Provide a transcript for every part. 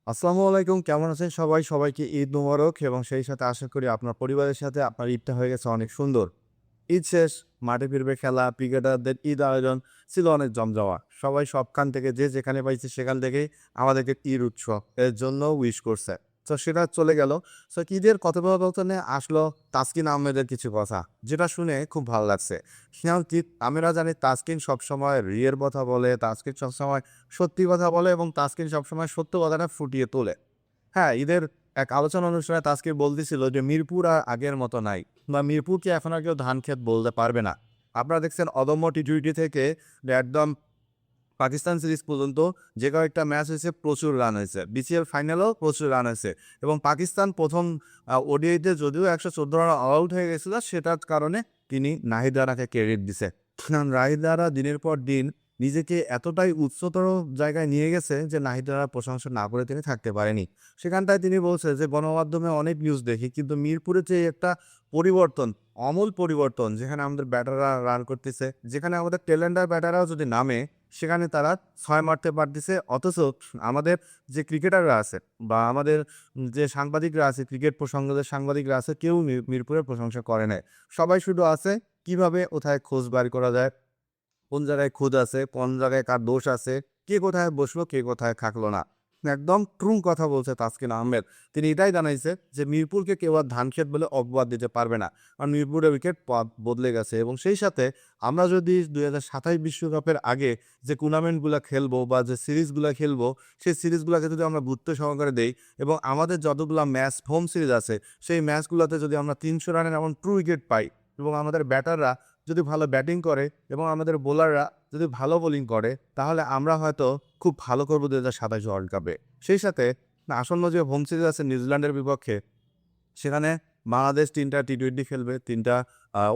আসসালামু আলাইকুম। কেমন আছেন সবাই? সবাইকে ঈদ মোবারক এবং সেই সাথে আশা করি আপনার পরিবারের সাথে আপনার ঈদটা হয়ে গেছে অনেক সুন্দর। ঈদ শেষ, মাঠে ফিরবে খেলা, ক্রিকেটারদের ঈদ আয়োজন ছিল অনেক জমজমা। সবাই সবখান থেকে যে যেখানে পাইছে সেখান থেকেই আমাদেরকে ঈদ উৎসব এর জন্য উইশ করছে। তো সেটা চলে গেল। সো ঈদের কথোপকথনে আসলো তাসকিন আহমেদের কিছু কথা, যেটা শুনে খুব ভালো লাগছে। আমরা জানি তাসকিন সবসময় রিয়ের কথা বলে, তাসকিন সবসময় সত্যি কথা বলে এবং তাসকিন সবসময় সত্য কথাটা ফুটিয়ে তোলে। হ্যাঁ, ঈদের এক আলোচনা অনুষ্ঠানে তাসকিন বলতেছিল যে মিরপুর আর আগের মতো নাই বা মিরপুরকে এখন আর কেউ ধানক্ষেত বলতে পারবে না। আপনারা দেখছেন অদম্য টি-টোয়েন্টি থেকে একদম পাকিস্তান সিরিজ পর্যন্ত যে কয়েকটা ম্যাচ হয়েছে প্রচুর রান হয়েছে। বিসিএল ফাইনালেও প্রচুর রান হয়েছে এবং পাকিস্তান ১ম ওডিআইতে যদিও ১১৪ রানে অল আউট হয়ে গেছিল, সেটার কারণে তিনি নাহিদ রানাকে ক্রেডিট দিছে। কারণ নাহিদ রানা দিনের পর দিন নিজেকে এতটাই উচ্চতর জায়গায় নিয়ে গেছে যে নাহিদ রানার প্রশংসা না করে তিনি থাকতে পারেনি। সেখানটায় তিনি বলছে যে গণমাধ্যমে অনেক নিউজ দেখি, কিন্তু মিরপুরে যে একটা পরিবর্তন, আমূল পরিবর্তন, যেখানে আমাদের ব্যাটাররা রান করতেছে, যেখানে আমাদের টেলেন্ডার ব্যাটাররাও যদি নামে সেখানে তারা ৬ মারতে পারতেছে। অথচ আমাদের যে ক্রিকেটাররা আছে বা আমাদের যে সাংবাদিকরা আছে, ক্রিকেট প্রসঙ্গদের সাংবাদিকরা আছে, কেউ মিরপুরের প্রশংসা করে নাই। সবাই শুধু আছে কিভাবে কোথায় খোঁজ বার করা যায়, কোন জায়গায় খুঁত আছে, কোন জায়গায় কার দোষ আছে, কে কোথায় বসলো, কে কোথায় থাকলো না। একদম ট্রু কথা বলছে তাসকিন আহমেদ। তিনি এটাই জানাইছে যে মিরপুরকে কেউ আর ধানক্ষেত বলে অপবাদ দিতে পারবে না। কারণ মিরপুরের উইকেট পথ বদলে গেছে এবং সেই সাথে আমরা যদি ২০২৭ বিশ্বকাপের আগে যে টুর্নামেন্টগুলা খেলবো বা যে সিরিজগুলা খেলবো, সেই সিরিজগুলাকে যদি আমরা গুরুত্ব সহকারে দেই এবং আমাদের যতগুলা ম্যাচ হোম সিরিজ আছে, সেই ম্যাচগুলোতে যদি আমরা ৩০০ রানের এমন ট্রু উইকেট পাই এবং আমাদের ব্যাটাররা যদি ভালো ব্যাটিং করে এবং আমাদের বোলাররা যদি ভালো বোলিং করে, তাহলে আমরা হয়তো খুব ভালো করবো ২০২৭ ওয়ার্ল্ড কাপে। সেই সাথে আসন্ন যে হোম সিরিজ আছে নিউজিল্যান্ডের বিপক্ষে, সেখানে বাংলাদেশ ৩টা টি-টোয়েন্টি খেলবে, ৩টা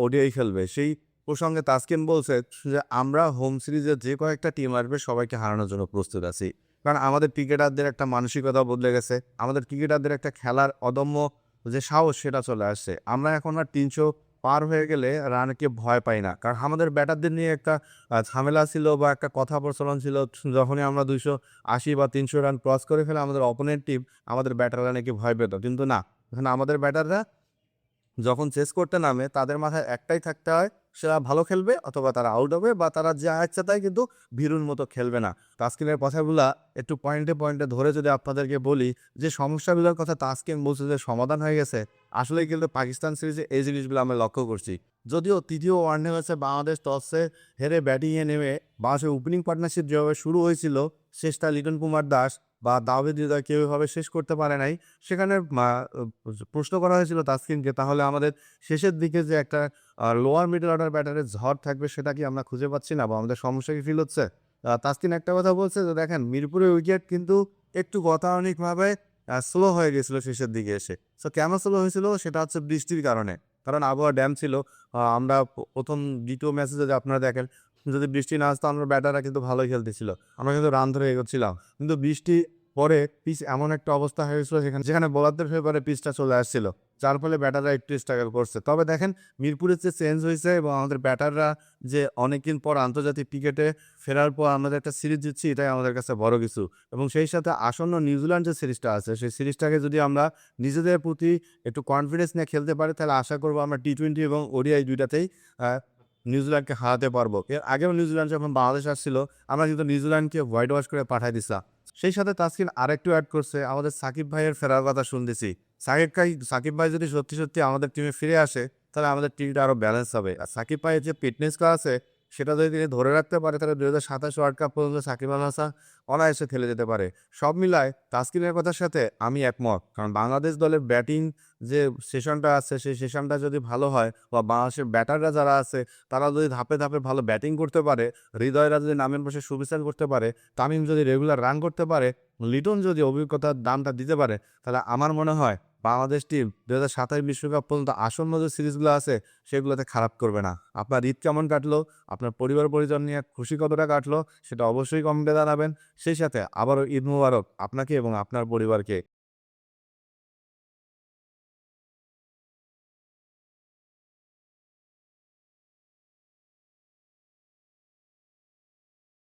ওডিআই খেলবে। সেই প্রসঙ্গে তাসকিন বলছে যে, "আমরা হোম সিরিজে যে কয়েকটা টিম আসবে সবাইকে হারানোর জন্য প্রস্তুত আছি।" কারণ আমাদের ক্রিকেটারদের একটা মানসিকতা বদলে গেছে। আমাদের ক্রিকেটারদের একটা খেলার অদম্য যে সাহস সেটা চলে আসছে। আমরা এখন আর ৩০০ পার হয়ে গেলে রানকে ভয় পাই না। কারণ আমাদের ব্যাটারদের নিয়ে একটা ঝামেলা ছিল বা একটা কথা প্রচলন ছিল, যখনই আমরা ২৮০ বা ৩০০ রান ক্রস করে ফেলে আমাদের অপোনেন্ট টিম আমাদের ব্যাটাররা নাকি ভয় পেত। কিন্তু না, এখন আমাদের ব্যাটাররা যখন চেস করতে নামে তাদের মাথায় একটাই থাকতে হয়, সেরা ভালো খেলবে অথবা তারা আউট হবে বা তারা যা ইচ্ছা তাই, কিন্তু ভীরুর মতো খেলবে না। তাসকিনের কথাগুলা একটু পয়েন্টে, পয়েন্টে ধরে যদি আপনাদেরকে বলি যে সমস্যাগুলোর কথা তাসকিন বলছে যে সমাধান হয়ে গেছে, আসলেই কিন্তু পাকিস্তান সিরিজে এই জিনিসগুলো আমরা লক্ষ্য করছি। যদিও তৃতীয় ওয়ানডে ম্যাচে বাংলাদেশ টসে হেরে ব্যাটিংয়ে নেমে বাংলাদেশের ওপেনিং পার্টনারশিপ যেভাবে শুরু হয়েছিল, শেষটা লিটন কুমার দাস বা তাওহিদ হৃদয় কেউ এভাবে শেষ করতে পারে নাই। সেখানে প্রশ্ন করা হয়েছিল তাসকিনকে, তাহলে আমাদের শেষের দিকে যে একটা লোয়ার মিডল অর্ডার ব্যাটারের ঝড় থাকবে সেটা কি আমরা খুঁজে পাচ্ছি না বা আমাদের সমস্যা কি ফিল হচ্ছে? তাসকিন একটা কথা বলছে যে, দেখেন মিরপুরের উইকেট কিন্তু একটু গতানুগতিকভাবে স্লো হয়ে গেছিল শেষের দিকে এসে। সো কেন স্লো হয়েছিল? সেটা হচ্ছে বৃষ্টির কারণে। কারণ আবহাওয়া ড্যাম ছিল। আমরা ১ম ২য় ম্যাচে যদি আপনারা দেখেন, যদি বৃষ্টি না আসতো আমরা ব্যাটাররা কিন্তু ভালোই খেলতেছিল। আমরা কিন্তু রান ধরে এগোচ্ছিলাম। কিন্তু বৃষ্টি পরে পিচ এমন একটা অবস্থা হয়েছিল যেখানে বোলারদের ফেভারে পিচটা চলে আসছিল। যার ফলে ব্যাটাররা একটু স্ট্রাগল করছে। তবে দেখেন মিরপুরের যে চেঞ্জ হইছে এবং আমাদের ব্যাটাররা যে অনেকদিন পর আন্তর্জাতিক ক্রিকেটে ফেরার পর আমাদের একটা সিরিজ জিতছি, এটাই আমাদের কাছে বড় কিছু। এবং সেই সাথে আসন্ন নিউজিল্যান্ড যে সিরিজটা আছে, সেই সিরিজটাকে যদি আমরা নিজেদের প্রতি একটু কনফিডেন্স নিয়ে খেলতে পারি, তাহলে আশা করব আমরা টি-টোয়েন্টি এবং ওডিআই ২ টাতেই আ নিউজিল্যান্ডকে হারাতে পারবো। এর আগেও নিউজিল্যান্ড যখন বাংলাদেশ আসছিল, আমরা কিন্তু নিউজিল্যান্ডকে হোয়াইট ওয়াশ করে পাঠায় দিছিলাম। সেই সাথে তাসকিন আরেকটু এড করছে, আমাদের সাকিব ভাইয়ের ফেরার কথা শুনতেছি। সাকিব ভাই যদি সত্যি, সত্যি আমাদের টিমে ফিরে আসে, তাহলে আমাদের টিমটা আরো ব্যালেন্স হবে। আর সাকিব ভাইয়ের যে ফিটনেসটা আছে, সেটা যদি তিনি ধরে রাখতে পারে, তাহলে ২০২৭ ওয়ার্ল্ড কাপ পর্যন্ত সাকিব আল হাসান অনায়াসে খেলে যেতে পারে। সব মিলায় তাসকিনের কথার সাথে আমি একমত। কারণ বাংলাদেশ দলের ব্যাটিং যে সেশনটা আছে, সেই সেশনটা যদি ভালো হয় বা বাংলাদেশের ব্যাটাররা যারা আছে, তারা যদি ধাপে, ধাপে ভালো ব্যাটিং করতে পারে, হৃদয়রা যদি নামের পাশে সুবিচার করতে পারে, তামিম যদি রেগুলার রান করতে পারে, লিটন যদি অভিজ্ঞতার দামটা দিতে পারে, তাহলে আমার মনে হয় বাংলাদেশ টিম ২০২৭ বিশ্বকাপ পর্যন্ত আসন্ন যে সিরিজগুলো আছে সেগুলোতে খারাপ করবে না। আপনার ঈদ কেমন কাটলো? আপনার পরিবার-পরিজন নিয়ে খুশি কতটা কাটলো? সেটা অবশ্যই কমেন্টে জানাবেন। সেই সাথে আবারও ঈদ মোবারক আপনাকে এবং আপনার পরিবারকে।